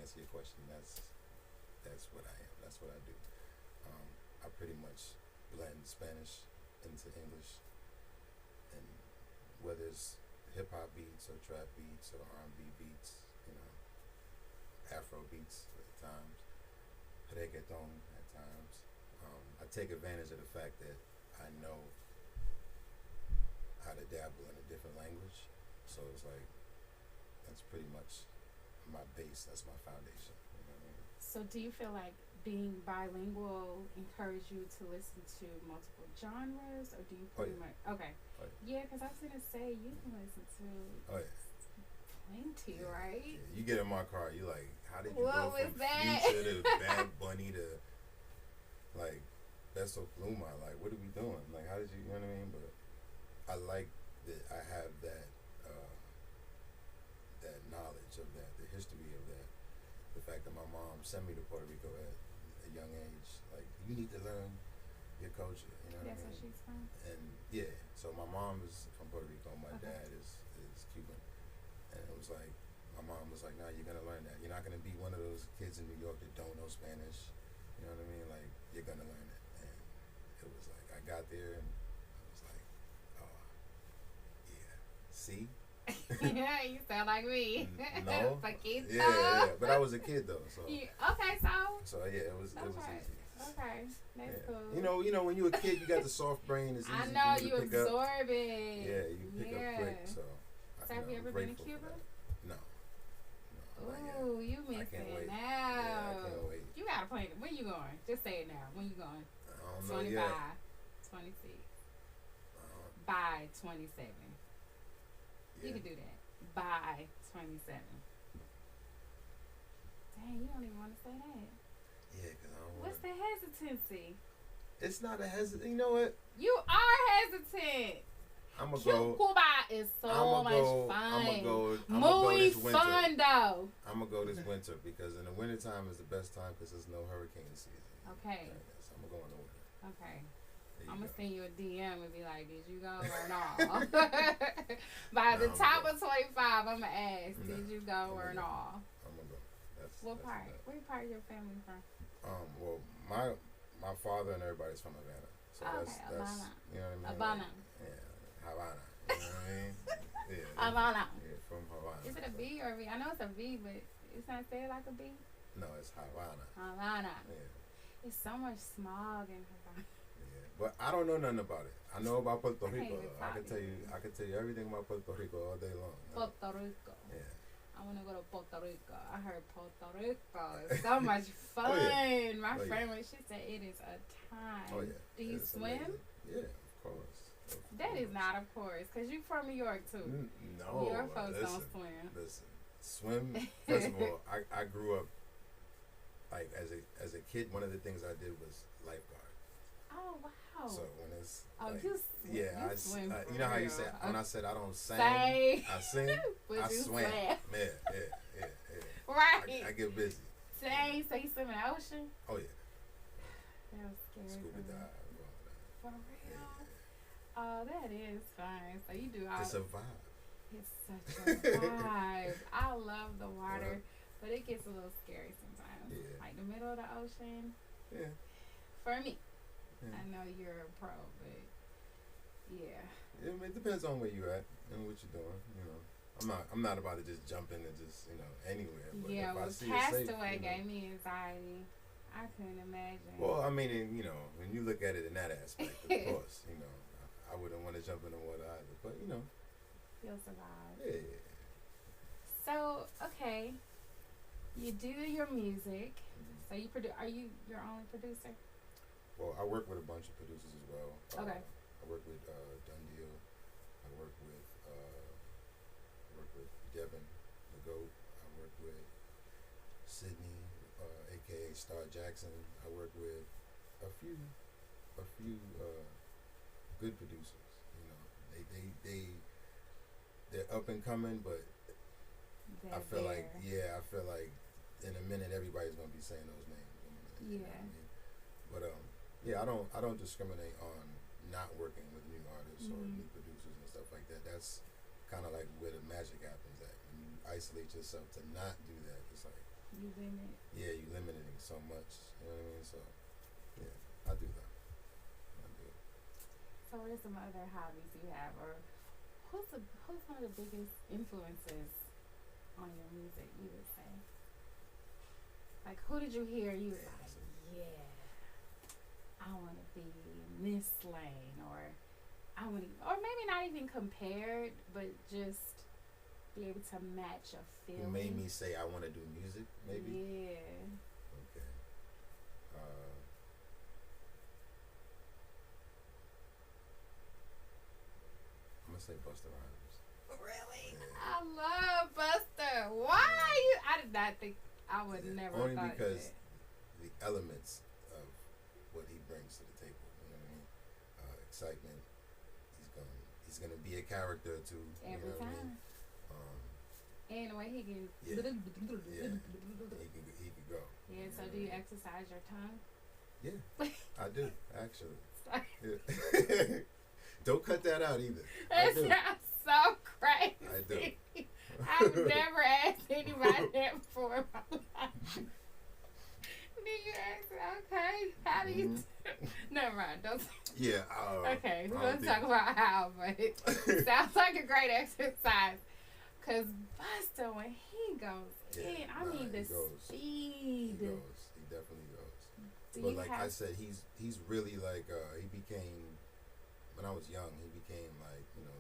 answer your question, that's what I am. That's what I do. I pretty much blend Spanish into English, and whether it's hip hop beats or trap beats or R&B beats, Afro beats at times, reggaeton at times. I take advantage of the fact that I know how to dabble in a different language, so it's like that's pretty much my base. That's my foundation. You know what I mean? So do you feel like being bilingual encourage you to listen to multiple genres, or do you pretty much okay? Oh, yeah, because I was gonna say you can listen to plenty, right? Yeah. You get in my car, you like, how did you what go was from that? Future to Bad Bunny to like Beso Pluma? Like, what are we doing? Like, how did you know what I mean? But I like that I have that that knowledge of that, the history of that, the fact that my mom sent me to Puerto Rico at a young age. Like, you need to learn your culture. You know what I mean? That's where she's from. And yeah, so my mom is from Puerto Rico. My dad is Cuban, and it was like my mom was like, "No, you're gonna learn that. You're not gonna be one of those kids in New York that don't know Spanish. You know what I mean? Like, you're gonna learn it." And it was like I got there and I was like, "Oh, yeah, see." Yeah, you sound like me. No, Paquito. yeah, but I was a kid though, so okay, so yeah, it was right. easy. Okay, that's cool. You know, when you're a kid, you got the soft brain. It's easy I know for you you to pick up. absorb it. Yeah, you pick up quick. So have you ever been to Cuba? No. Ooh, you missing now. Yeah, I can't wait. You gotta plan it. When you going? Just say it now. When you going? I don't know 25, yet. 26. By 27. Yeah. You can do that. By 27. Dang, you don't even want to say that. Yeah, because I don't want. What's the hesitancy? It's not a hesitant. You know what? You are hesitant. I'm gonna go. Cuba is so much fun. I'm gonna go Muy this winter. fun though. I'm gonna go this winter because in the wintertime is the best time because there's no hurricane season. Okay. So I'm gonna go in the winter. Okay. I'm gonna send you a DM and be like, "Did you go or not?" By the top of 25, I'm gonna ask, "Did you go or not?" I'm gonna go. What part? Where part of your family from? Well, my father and everybody's from Havana. So that's Havana. You know what I mean? Havana. Like, yeah, Havana. You know what I mean? Yeah. Havana. Yeah, from Havana. Is it a V or a V? I know it's a V, but it's not said like a V. No, it's Havana. Havana. Yeah. It's so much smog in Havana. Yeah, but I don't know nothing about it. I know about Puerto Rico. I can tell you everything about Puerto Rico all day long. Puerto Rico. Yeah. I want to go to Puerto Rico. I heard Puerto Rico is so much fun. Oh, yeah. My friend, when she said it is a time. Oh, yeah. Do you swim? Amazing. Yeah, of course. That is not, of course, because you from New York, too. No. New York folks don't swim. Listen, swim, first of all, I grew up, like, as a kid, one of the things I did was lifeguard. Oh, wow. So when it's you swim you know how you say when I said I don't sing, I sing, I swim. Yeah. Right. I get busy. Dang, so you swim in the ocean? Oh yeah. That was scary. Scuba dive. For real? Yeah. Oh, that is fun. So you do all. It's a vibe. It's such a vibe. I love the water, but it gets a little scary sometimes. Yeah. Like the middle of the ocean. Yeah. For me. Yeah. I know you're a pro, but yeah. It depends on where you're at and what you're doing. You know, I'm not about to just jump in and just anywhere. But yeah, if I see Castaway gave me anxiety. I couldn't imagine. Well, I mean, when you look at it in that aspect, of course, I wouldn't want to jump in the water either. But you'll survive. Yeah. So okay, you do your music. So you produce. Are you your only producer? Well, I work with a bunch of producers as well. Okay. I work with Done Deal. I work with Devin, the GOAT. I work with Sydney, aka Star Jackson. I work with a few good producers. They're up and coming, but I feel like in a minute everybody's gonna be saying those names. You know what I mean? But I don't discriminate on not working with new artists or new producers and stuff like that. That's kind of like where the magic happens at. When you isolate yourself to not do that, it's like You limit. Yeah, you limiting so much. You know what I mean? So, yeah, I do that. I do. So what are some other hobbies you have, or who's one of the biggest influences on your music? You would say, like, who did you hear? You was like, yeah, I want to be in this lane, or I want to, or maybe not even compared, but just be able to match a feeling. Who made me say I want to do music? Maybe. Yeah. Okay. I'm gonna say Busta Rhymes. Really? Yeah. I love Buster. Why? I did not think I would never. Only thought because that. the elements of what he brings to the table. You know what I mean? Excitement. He's gonna be a character too. Every you know time. What I mean? And the way he can. Yeah. Yeah. He could go. Yeah. So do you exercise your tongue? Yeah, I do actually. Yeah. Don't cut that out either. That sounds so crazy. I do. I've never asked anybody that before in my life. Do you ask? Okay. How do you? Never mind. Don't. Yeah. Okay. We're gonna talk about how, but it sounds like a great exercise. Cause Busta, when he goes in, I mean the speed. He definitely goes. Do but like I said, he's really like he became, when I was young, he became like, you know,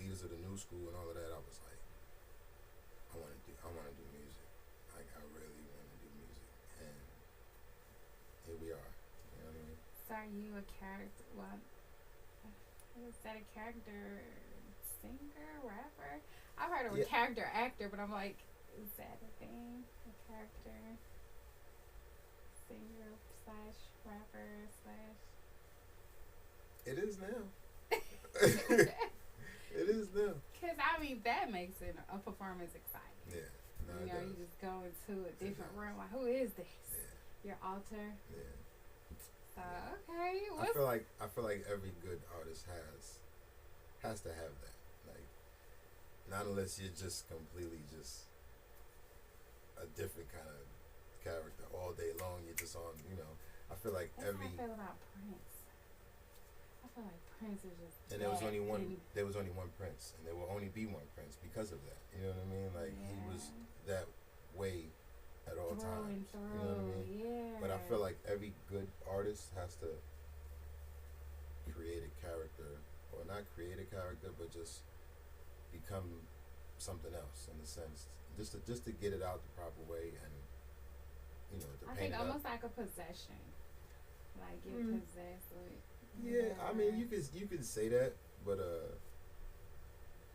leaders of the new school and all of that. I was like, I want to do music. Like I really want to do music, and here we are. You know what I mean? So are you a character? What is that? A character singer, rapper? I've heard of a character actor, but I'm like, is that a thing? A character singer / rapper / It is now. It is now. Cause I mean that makes it a performance exciting. Yeah. No, you know, you just go into a different realm. Like, who is this? Yeah. Your alter. Yeah. So okay. I feel like every good artist has to have that. Like, not unless you're just completely just a different kind of character all day long. You're just on, you know. I feel like That's how I feel about Prince. I feel like Prince is just. And there was only one. There was only one Prince, and there will only be one Prince because of that. You know what I mean? Like he was that way at all times. You know what I mean? Yeah. But I feel like every good artist has to create a character, or not create a character, but just become something else in a sense, just to get it out the proper way, and you know, to paint it up. Almost like a possession, like get possessed with. Yeah, I mean you can say that, but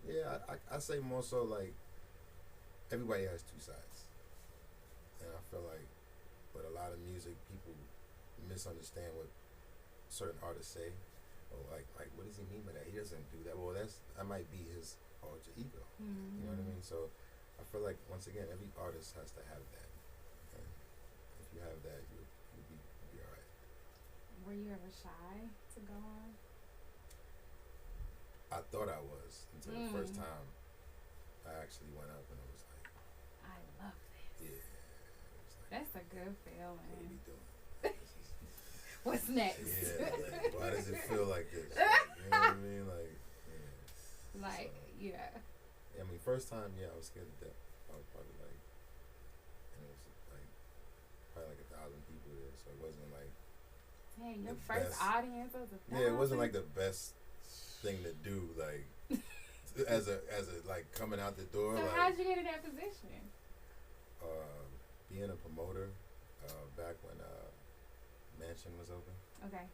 yeah, I say more so like everybody has two sides, and I feel like with a lot of music, people misunderstand what certain artists say. Or like what does he mean by that? He doesn't do that. Well, that might be his alter ego. You know what I mean? So I feel like once again, every artist has to have that, and if you have that, you'll be all right. Were you ever shy to go on? I thought I was until the first time I actually went up and I was like, I love this. Yeah. It was like, that's a good feeling. What are we doing? What's next? Yeah, like, why does it feel like this? Like, you know what I mean? Like, yeah. Like, so, yeah. I mean, first time, I was scared to death. I was probably like, and it was like, probably like 1,000 people there, so it wasn't like. Dang, your first audience was 1,000? Yeah, it wasn't like the best thing to do, like, as a like coming out the door. So like, how'd you get in that position? Being a promoter, back when Mansion was open. Okay.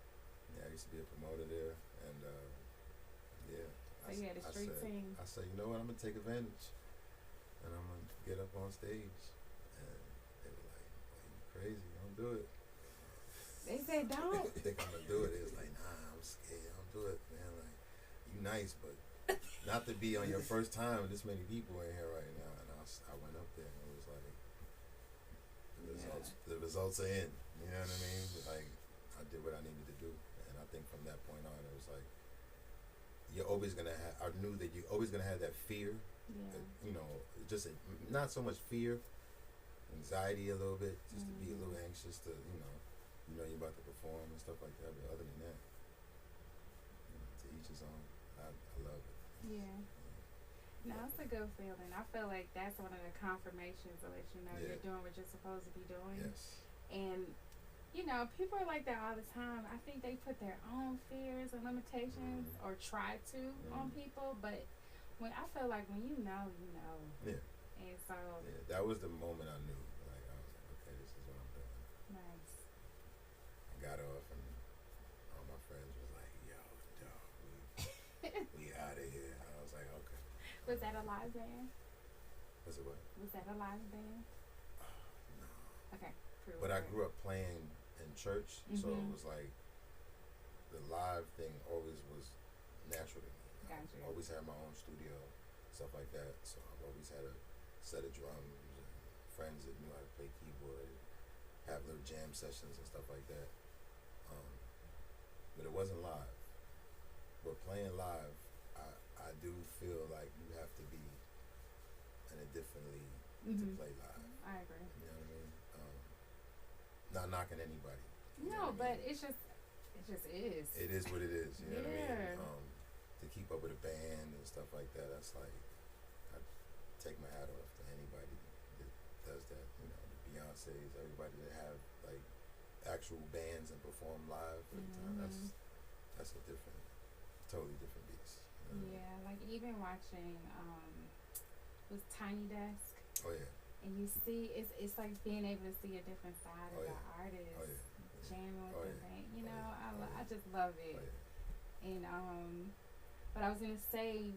Yeah, I used to be a promoter there, and yeah. So you had a street team. I said, you know what, I'm gonna take advantage, and I'm gonna get up on stage, and they were like, well, you crazy, don't do it. They said don't. They think I'm gonna do it. It was like, nah, I'm scared, don't do it, man. Like, you nice, but not to be on your first time with this many people in here right now. And I went up there, and it was like, the results are in. You know what I mean? Like, I did what I needed to do, and I think from that point on, it was like, you're always gonna have. I knew that you're always gonna have that fear. Yeah. You know, just not so much fear anxiety a little bit, just to be a little anxious to, you're about to perform and stuff like that. But other than that, to each his own. I love it. Yeah. No, it's a good feeling. I feel like that's one of the confirmations to let you know you're doing what you're supposed to be doing. Yes. And people are like that all the time. I think they put their own fears and limitations or try to on people, but I feel like when you know. Yeah. And so. Yeah, that was the moment I knew. Like, I was like, okay, this is what I'm doing. Nice. I got off and all my friends was like, yo, dog, we out of here. I was like, okay. Was that a live band? Was it what? Was that a live band? No. Okay. But I grew up playing in church, so it was like the live thing always was natural to me. Gotcha. I always had my own studio, stuff like that. So I've always had a set of drums and friends that knew how to play keyboard, have little jam sessions and stuff like that. But it wasn't live. But playing live, I do feel like you have to be in a different league to play live. I agree. You know what I mean? Not knocking anybody. No, but it's just is. It is what it is. You know what I Yeah. mean? To keep up with a band and stuff like that, that's like, I take my hat off to anybody that does that. The Beyonces, everybody that have like actual bands and perform live for the time. That's a totally different beast. Yeah, like even watching with Tiny Desk. Oh yeah. And you see, it's like being able to see a different side of the artist, jamming with the band. I just love it. And but I was gonna say,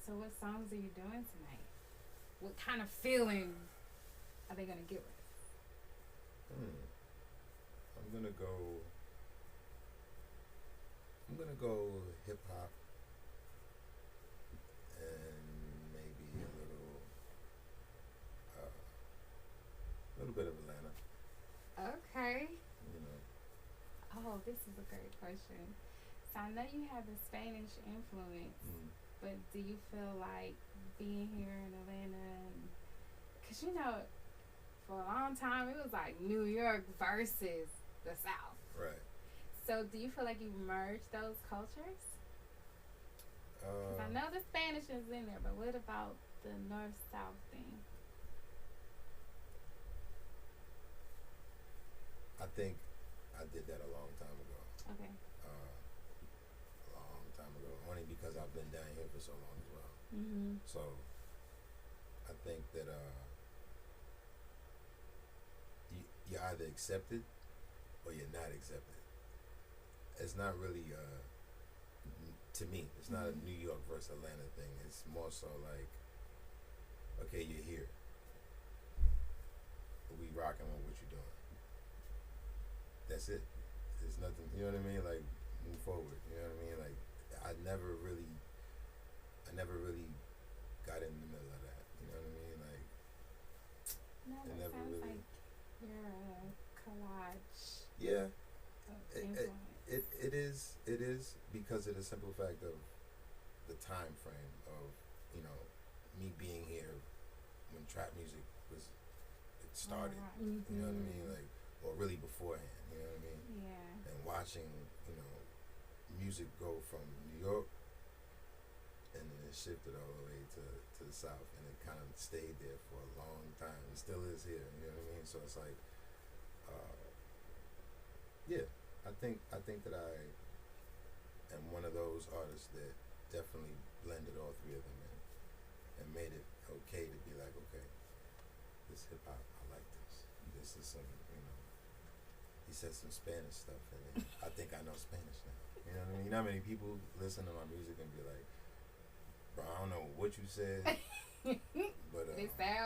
so what songs are you doing tonight? What kind of feeling are they gonna give us? I'm gonna go hip hop and maybe a little bit of Atlanta. Okay. You know. Oh, this is a great question. So I know you have the Spanish influence, but do you feel like being here in Atlanta, because for a long time it was like New York versus the South. Right. So do you feel like you merged those cultures? I know the Spanish is in there, but what about the North-South thing? I think I did that a long time ago. Okay. A long time ago, only because I've been down here for so long as well. So I think that you're either accepted or you're not accepted. It's not really to me, it's not a New York versus Atlanta thing. It's more so like, okay, you're here, we rocking with what you're doing. That's it. There's nothing, you know what I mean? Like, move forward. You know what I mean? Like, I never really got in the middle of that. You know what I mean? Like, no, it that never sounds really. like you're a collage. Yeah. Influence. It is because of the simple fact of the time frame of me being here when trap music started. You know what I mean? Like, or really beforehand. You know what I mean? Yeah. And watching music go from New York and then it shifted all the way to the South, and it kind of stayed there for a long time. It still is here. You know what I mean? So it's like, yeah. I think that I am one of those artists that definitely blended all three of them in and made it okay to be like, okay, this hip hop, I like this. This is some, he said some Spanish stuff in it. I think I know Spanish now. You know what I mean? You know how many people listen to my music and be like, bro, I don't know what you said, but It sounds